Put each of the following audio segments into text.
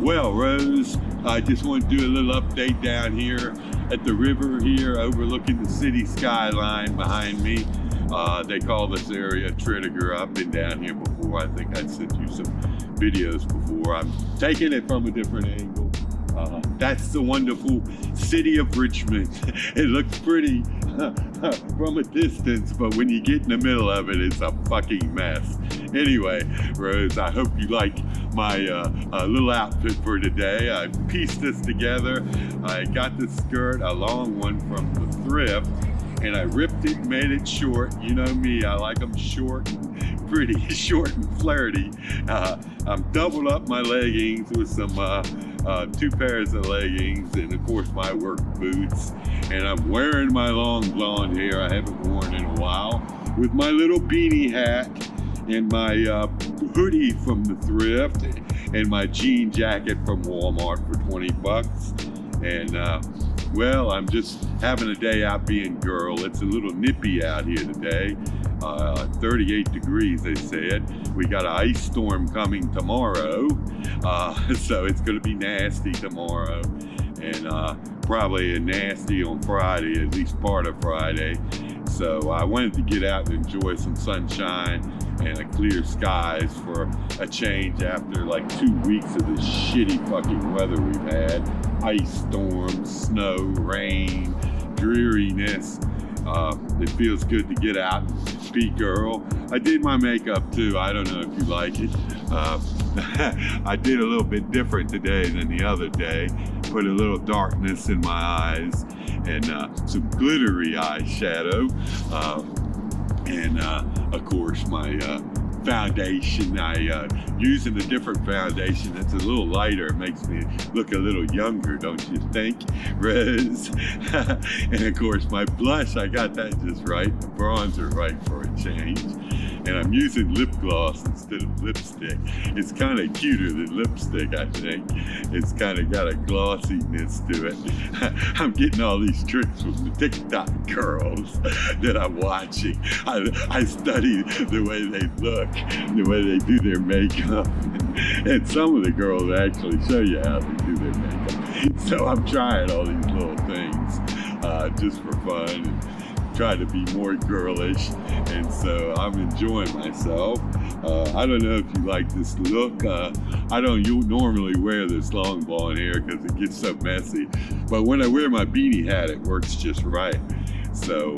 Well, Rose, I just want to do a little update down here at the river here overlooking the city skyline behind me. They call this area Tridiger. I've been down here before. I think I sent you some videos before. I'm taking it from a different angle. That's the wonderful city of Richmond. It looks pretty from a distance, but when you get in the middle of it, it's a fucking mess. Anyway, Rose, I hope you like my little outfit for today. I pieced this together. I got this skirt, a long one from the thrift, and I ripped it and made it short. You know me, I like them short and pretty, short and flirty. I'm doubled up my leggings with some 2 pairs of leggings and of course my work boots. And I'm wearing my long blonde hair I haven't worn in a while with my little beanie hat and my hoodie from the thrift and my jean jacket from Walmart for 20 bucks. And well, I'm just having a day out being girl. It's a little nippy out here today. 38 degrees, they said. We got an ice storm coming tomorrow. So it's gonna be nasty tomorrow. And probably nasty on Friday, at least part of Friday. So I wanted to get out and enjoy some sunshine and a clear skies for a change after like 2 weeks of this shitty fucking weather we've had. Ice storms, snow, rain, dreariness. It feels good to get out and be girl. I did my makeup too. I don't know if you like it. I did a little bit different today than the other day. Put a little darkness in my eyes and some glittery eyeshadow. And of course my foundation, using a different foundation that's a little lighter. It makes me look a little younger, don't you think, Rose? And of course my blush, I got that just right, the bronzer right for a change. And I'm using lip gloss instead of lipstick. It's kind of cuter than lipstick, I think. It's kind of got a glossiness to it. I'm getting all these tricks from the TikTok girls that I'm watching. I study the way they look, the way they do their makeup. And some of the girls actually show you how they do their makeup. So I'm trying all these little things just for fun. And try to be more girlish, and so I'm enjoying myself. I don't know if you like this look. I don't normally wear this long blonde hair because it gets so messy, but when I wear my beanie hat, it works just right. So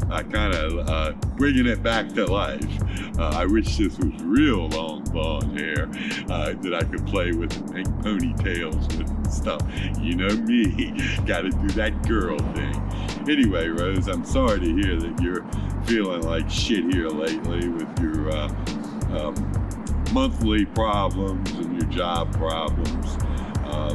I kind of bringing it back to life. I wish this was real long blonde hair that I could play with and make ponytails with and stuff. You know me, gotta do that girl thing. Anyway, Rose, I'm sorry to hear that you're feeling like shit here lately with your monthly problems and your job problems.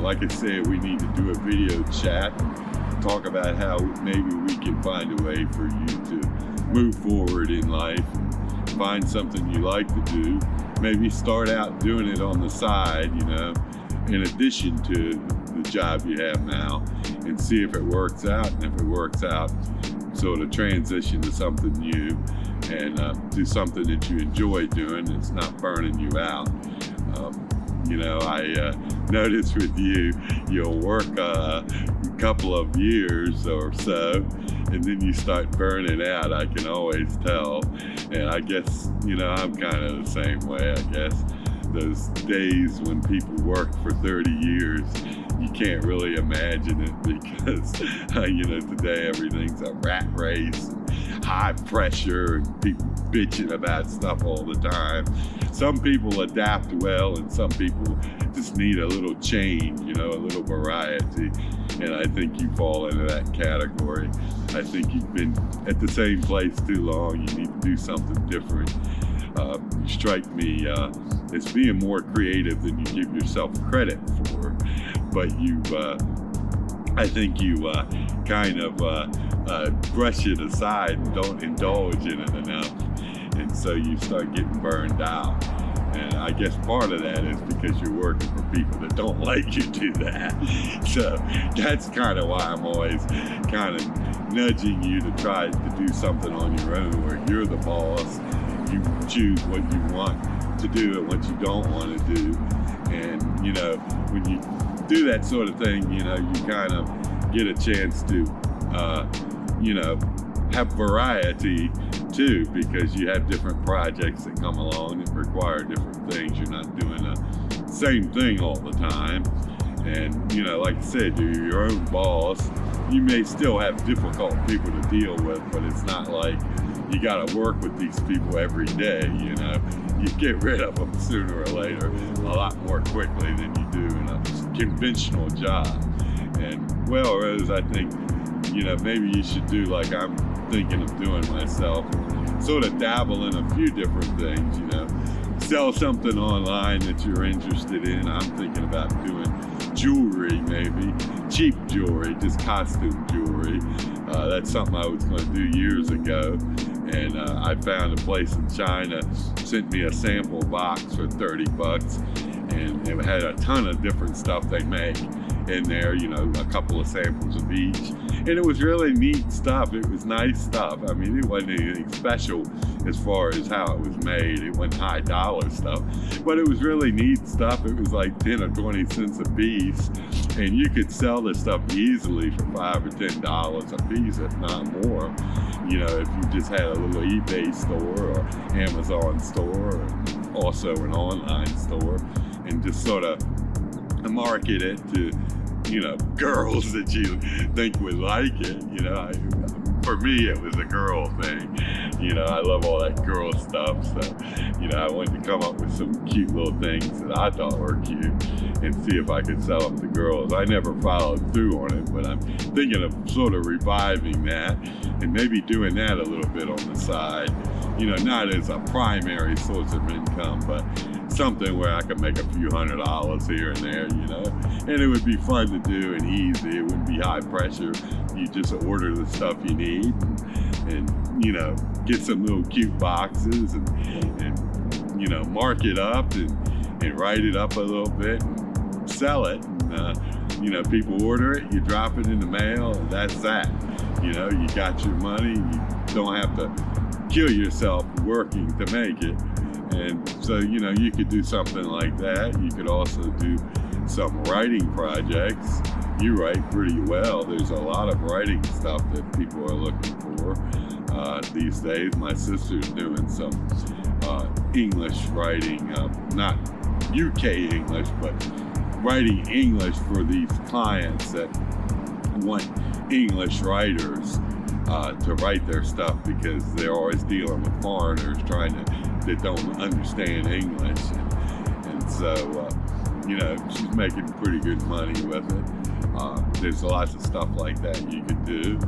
Like I said, we need to do a video chat and talk about how maybe we can find a way for you to move forward in life and find something you like to do. Maybe start out doing it on the side, you know, in addition to the job you have now, and see if it works out. And if it works out, sort of transition to something new and do something that you enjoy doing that's not burning you out. You know, I notice with you, you'll work a couple of years or so, and then you start burning out. I can always tell. And I guess, you know, I'm kind of the same way, I guess. Those days when people work for 30 years, you can't really imagine it because, you know, today everything's a rat race, and high pressure, and people bitching about stuff all the time. Some people adapt well, and some people just need a little change, you know, a little variety. And I think you fall into that category. I think you've been at the same place too long. You need to do something different. You strike me as being more creative than you give yourself credit for, but I think you kind of brush it aside and don't indulge in it enough, and so you start getting burned out. And I guess part of that is because you're working for people that don't let you do that. So that's kind of why I'm always kind of nudging you to try to do something on your own where you're the boss. You choose what you want to do and what you don't want to do. And you know, when you do that sort of thing, you know, you kind of get a chance to, you know, have variety too, because you have different projects that come along that require different things. You're not doing the same thing all the time. And, you know, like I said, you're your own boss. You may still have difficult people to deal with, but it's not like you got to work with these people every day, you know. You get rid of them sooner or later a lot more quickly than you do in a conventional job. And, well, Rose, I think, you know, maybe you should do like I'm thinking of doing myself, sort of dabble in a few different things, you know. Sell something online that you're interested in. I'm thinking about doing jewelry, maybe cheap jewelry, just costume jewelry. That's something I was going to do years ago, and I found a place in China sent me a sample box for $30, and it had a ton of different stuff they make in there, you know, a couple of samples of each, and it was really neat stuff. It was nice stuff. I mean, it wasn't anything special as far as how it was made. It wasn't high dollar stuff, but it was really neat stuff. It was like 10 or 20 cents a piece, and you could sell this stuff easily for $5 or $10 a piece, if not more. You know, if you just had a little eBay store or Amazon store, and also an online store, and just sort of market it to, you know, girls that you think would like it. You know, for me, it was a girl thing. You know, I love all that girl stuff. So, you know, I wanted to come up with some cute little things that I thought were cute and see if I could sell them to girls. I never followed through on it, but I'm thinking of sort of reviving that and maybe doing that a little bit on the side. You know, not as a primary source of income, but something where I could make a few $100s here and there, you know, and it would be fun to do and easy. It wouldn't be high pressure. You just order the stuff you need and you know, get some little cute boxes and you know, mark it up and write it up a little bit and sell it. And, you know, people order it, you drop it in the mail, and that's that. You know, you got your money, you don't have to kill yourself working to make it. And so, you know, you could do something like that. You could also do some writing projects. You write pretty well. There's a lot of writing stuff that people are looking for these days. My sister's doing some English writing, not UK English, but writing English for these clients that want English writers to write their stuff, because they're always dealing with foreigners that don't understand English, and so you know, she's making pretty good money with it. There's lots of stuff like that you could do.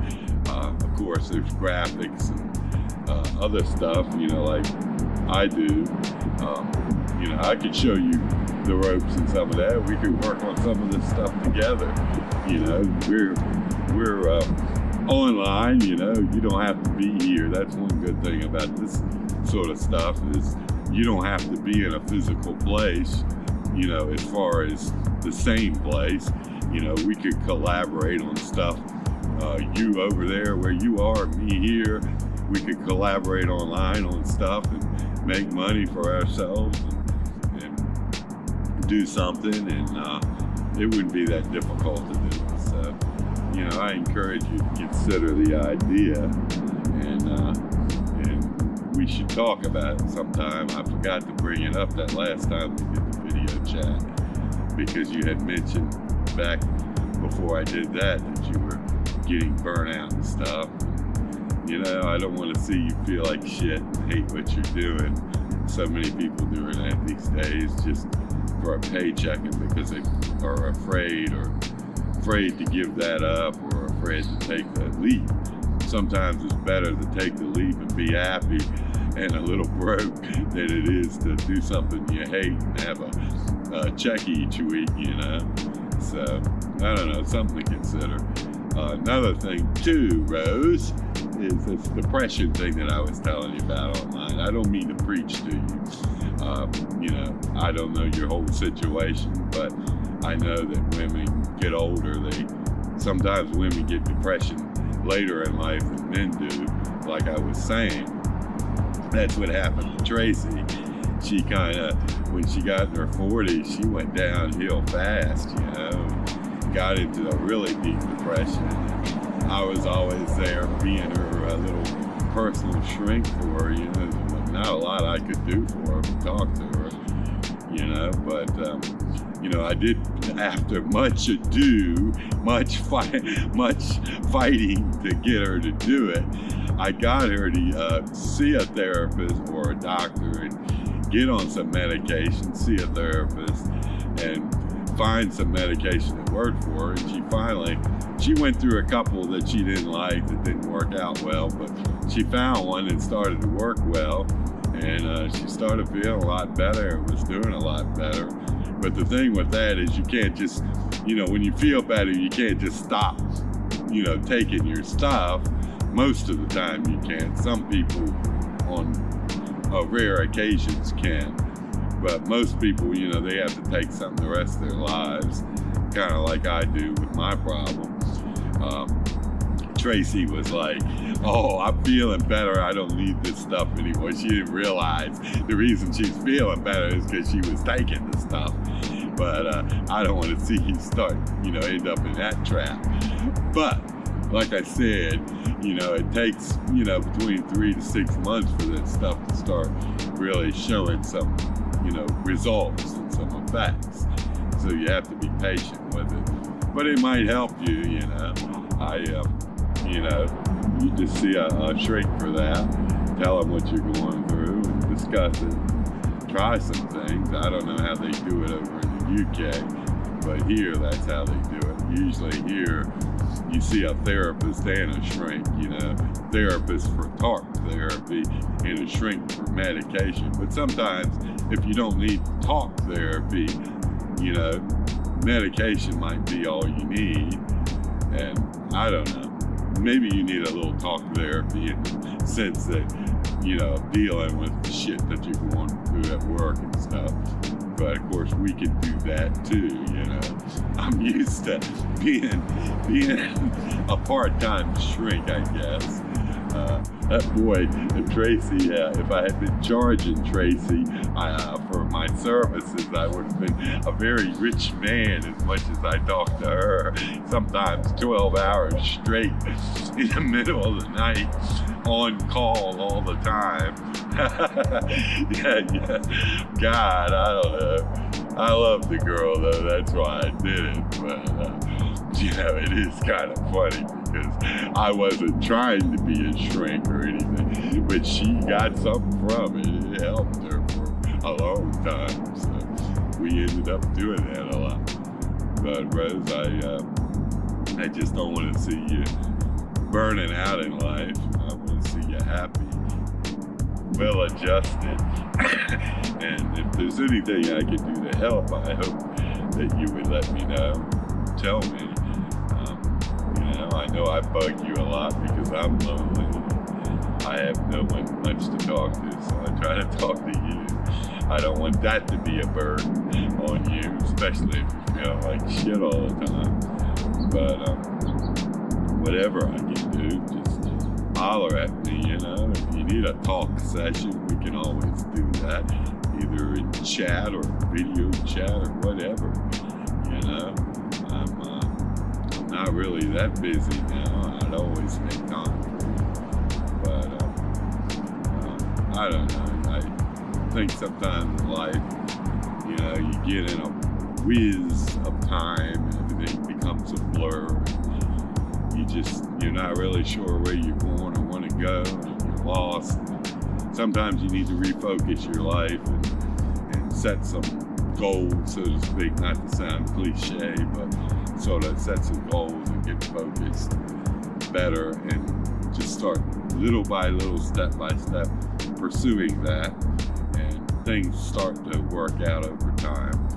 Of course, there's graphics and other stuff, you know, like I do. You know, I could show you the ropes and some of that. We could work on some of this stuff together. You know, we're online. You know, you don't have to be here. That's one good thing about this sort of stuff, is you don't have to be in a physical place, you know, as far as the same place. You know, we could collaborate on stuff. You over there where you are, me here, we could collaborate online on stuff and make money for ourselves and do something, and it wouldn't be that difficult to do. So, you know, I encourage you to consider the idea, and we should talk about it sometime. I forgot to bring it up that last time we did the video chat, because you had mentioned back before I did that you were getting burnt out and stuff. You know, I don't want to see you feel like shit and hate what you're doing. So many people doing that these days just for a paycheck, and because they are afraid to give that up, or afraid to take the leap. Sometimes it's better to take the leap and be happy and a little broke than it is to do something you hate and have a check each week, you know. So, I don't know, something to consider. Another thing too, Rose, is this depression thing that I was telling you about online. I don't mean to preach to you. You know, I don't know your whole situation, but I know that women get older. Sometimes women get depression later in life than men do. Like I was saying, that's what happened to Tracy. she kind of, when she got in her 40s, she went downhill fast, you know, got into a really deep depression. I was always there being her little personal shrink for her, you know. Not a lot I could do for her, but talk to her, you know. But you know, I did, after much ado, much fighting to get her to do it. I got her to see a therapist or a doctor and get on some medication, see a therapist, and find some medication that worked for her. And she went through a couple that she didn't like, that didn't work out well, but she found one that started to work well, and she started feeling a lot better and was doing a lot better. But the thing with that is you can't just, you know, when you feel better, you can't just stop, you know, taking your stuff. Most of the time you can't. Some people on rare occasions can. But most people, you know, they have to take something the rest of their lives, kind of like I do with my problem. Tracy was like, oh, I'm feeling better. I don't need this stuff anymore. She didn't realize the reason she's feeling better is because she was taking the stuff. But I don't want to see you start, you know, end up in that trap. But like I said, you know, it takes, you know, between 3 to 6 months for that stuff to start really showing some, you know, results and some effects. So you have to be patient with it. But it might help you, you know. You know, you just see a shrink for that, tell them what you're going through and discuss it. Try some things. I don't know how they do it over in the UK, but here that's how they do it. Usually here you see a therapist and a shrink, you know, therapist for talk therapy and a shrink for medication. But sometimes if you don't need talk therapy, you know, medication might be all you need. And I don't know, maybe you need a little talk therapy in the sense that, you know, dealing with the shit that you're going through at work and stuff. But of course we can do that too, you know. I'm used to being a part-time shrink, I guess. That boy, Tracy, if I had been charging Tracy for my services, I would have been a very rich man as much as I talked to her. Sometimes 12 hours straight in the middle of the night, on call all the time. yeah. God, I don't know. I love the girl though, that's why I did it. But, you know, it is kind of funny because I wasn't trying to be a shrink or anything, but she got something from it. It helped her for a long time, so we ended up doing that a lot. But Rose, I just don't want to see you burning out in life. I want to see you happy, well adjusted, and if there's anything I can do to help, I hope that you would let me know. Tell me. You know, I know I bug you a lot because I'm lonely. I have no one much to talk to, so I try to talk to you. I don't want that to be a burden on you, especially if you feel like shit all the time. But whatever I can do, just holler at me, you know. If you need a talk session, we can always do that, either in chat or video chat or whatever, you know. I'm not really that busy now. I'd always make time for you. But I don't know. I think sometimes in life, you know, you get in a whiz of time and everything becomes a blur. You're not really sure where you're going or want to go, and you're lost. Sometimes you need to refocus your life and set some goals, so to speak, not to sound cliche, but sort of set some goals and get focused better and just start little by little, step by step, pursuing that, and things start to work out over time.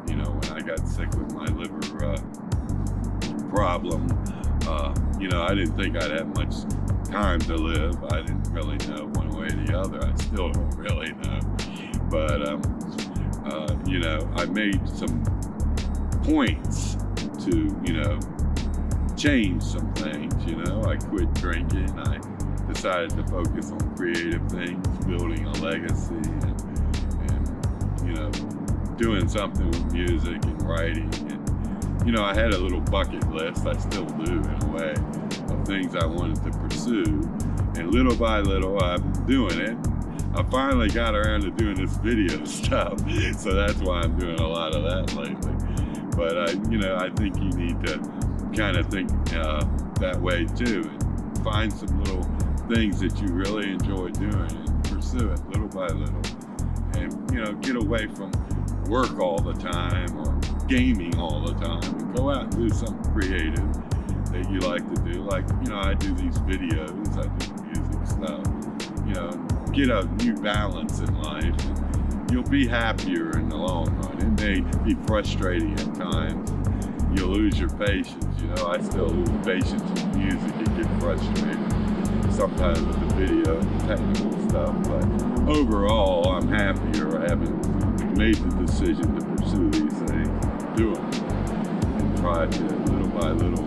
You know, when I got sick with my liver problem, you know, I didn't think I'd have much time to live. I didn't really know one way or the other. I still don't really know. But, you know, I made some points to, you know, change some things, you know. I quit drinking. I decided to focus on creative things, building a legacy, and you know, doing something with music and writing. And, you know, I had a little bucket list, I still do in a way, of things I wanted to pursue. And little by little, I'm doing it. I finally got around to doing this video stuff, so that's why I'm doing a lot of that lately. But you know, I think you need to kind of think that way too, and find some little things that you really enjoy doing and pursue it little by little. And you know, get away from work all the time or gaming all the time, and go out and do something creative that you like to do. Like, you know, I do these videos, I do music stuff, you know, get a new balance in life, and you'll be happier in the long run. It may be frustrating at times. You'll lose your patience. You know, I still lose patience with music and get frustrated sometimes with the video and technical stuff. But overall, I'm happier. I haven't made the decision to pursue these things, do them, and try to little by little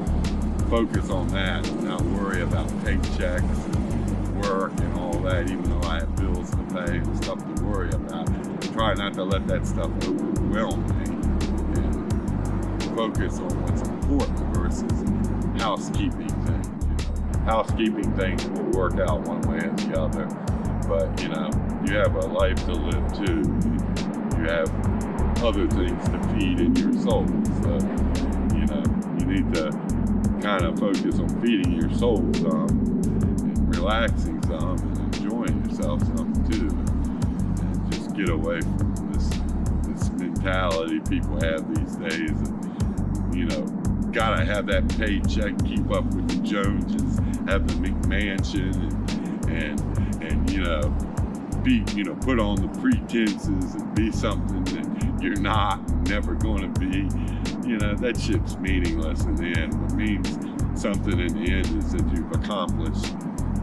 focus on that and not worry about paychecks and work and all that, even though I have bills to pay and stuff to worry about. Try not to let that stuff overwhelm me and focus on what's important versus housekeeping things. You know, housekeeping things will work out one way or the other, but you know, you have a life to live too. You have other things to feed in your soul, so you know, you need to kind of focus on feeding your soul some, and relaxing some, and enjoying yourself some too, and just get away from this mentality people have these days. And, you know, gotta have that paycheck, keep up with the Joneses, have the McMansion, and you know, be, you know, put on the pretenses and be something that you're not, never going to be. You know, that shit's meaningless in the end. What means something in the end is that you've accomplished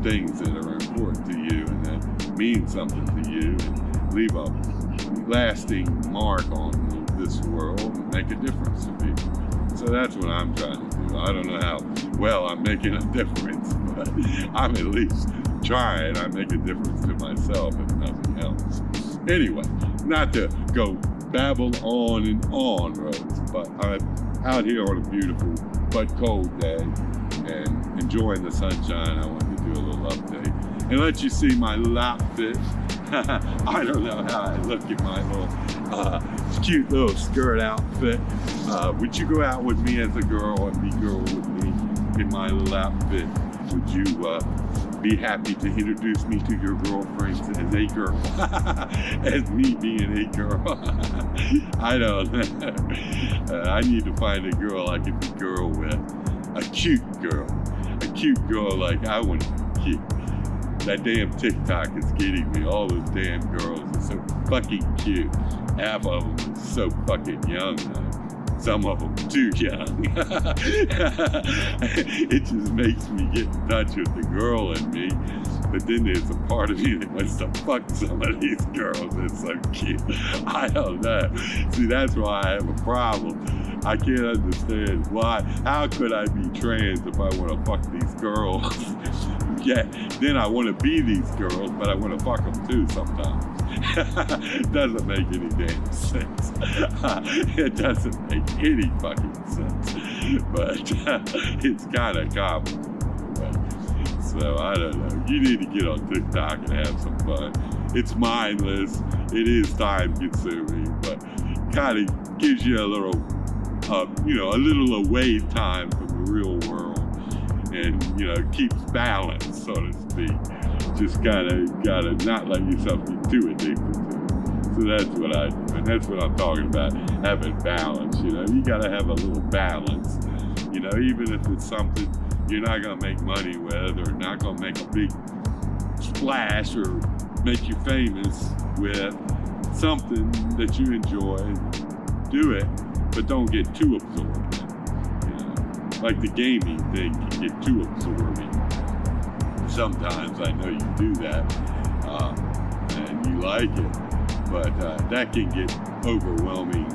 things that are important to you and that mean something to you and leave a lasting mark on this world and make a difference to people. So that's what I'm trying to do. I don't know how well I'm making a difference, but I'm at least trying. I make a difference to myself if nothing else. Anyway, not to go babble on and on, Rose, but I'm out here on a beautiful but cold day and enjoying the sunshine. I wanted to do a little update and let you see my lap fit. I don't know how I look in my little cute little skirt outfit. Would you go out with me as a girl and be girl with me in my little outfit? Would you be happy to introduce me to your girlfriends as a girl? As me being a girl? I don't know. I need to find a girl I can be girl with. A cute girl. A cute girl like I want to be cute. That damn TikTok is getting me. All those damn girls are so fucking cute. Half of them are so fucking young though. Some of them too young. It just makes me get in touch with the girl in me. But then there's a part of me that wants to fuck some of these girls. They're so cute. I don't know. See, that's why I have a problem. I can't understand why. How could I be trans if I want to fuck these girls? Yeah, then I want to be these girls, but I want to fuck them too sometimes. It doesn't make any damn sense. It doesn't make any fucking sense. But it's kind of common. So I don't know. You need to get on TikTok and have some fun. It's mindless. It is time consuming, but kind of gives you a little, you know, a little away time from the real world. And, you know, keeps balance, so to speak. Just gotta not let yourself get too addicted to it. So that's what I do, and that's what I'm talking about, having balance. You know, you gotta have a little balance. You know, even if it's something you're not gonna make money with, or not gonna make a big splash, or make you famous with, something that you enjoy, do it, but don't get too absorbed. Like the gaming thing can get too absorbing. Sometimes I know you do that, and you like it, but that can get overwhelming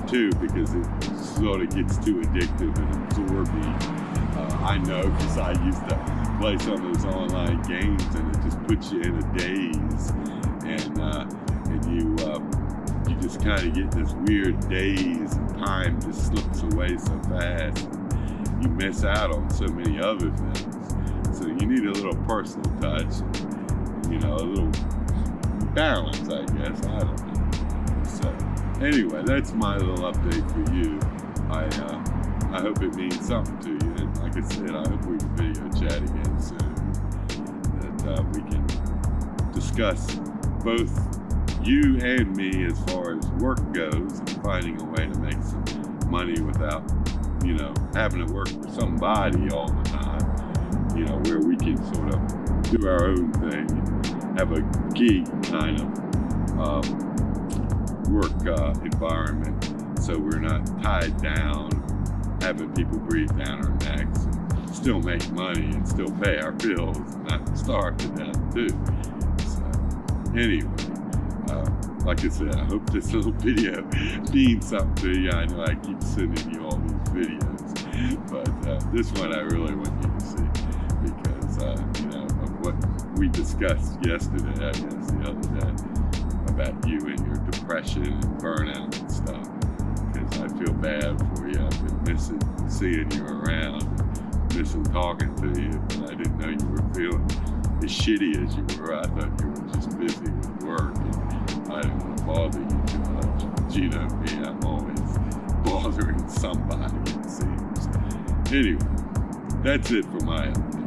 too, because it sort of gets too addictive and absorbing. I know, because I used to play some of those online games, and it just puts you in a daze, and you just kind of get this weird daze, and time just slips away so fast. You miss out on so many other things. So you need a little personal touch, and, a little balance, I guess. I don't know. So anyway, that's my little update for you. I hope it means something to you. And like I said, I hope we can video chat again soon. That we can discuss both you and me as far as work goes, and finding a way to make some money without, having to work for somebody all the time, where we can sort of do our own thing, have a gig kind of work environment, so we're not tied down, having people breathe down our necks, and still make money and still pay our bills, and not starve to death too. So anyway, like I said, I hope this little video means something to you. I know I keep sending you all these videos, but this one I really want you to see, because of what we discussed yesterday, I guess the other day, about you and your depression and burnout and stuff. Because I feel bad for you. I've been missing seeing you around, missing talking to you, but I didn't know you were feeling as shitty as you were. I thought you were just busy with work, and I didn't want to bother you too much. But you know me, I'm always bothering somebody, it seems. Anyway, that's it for my update.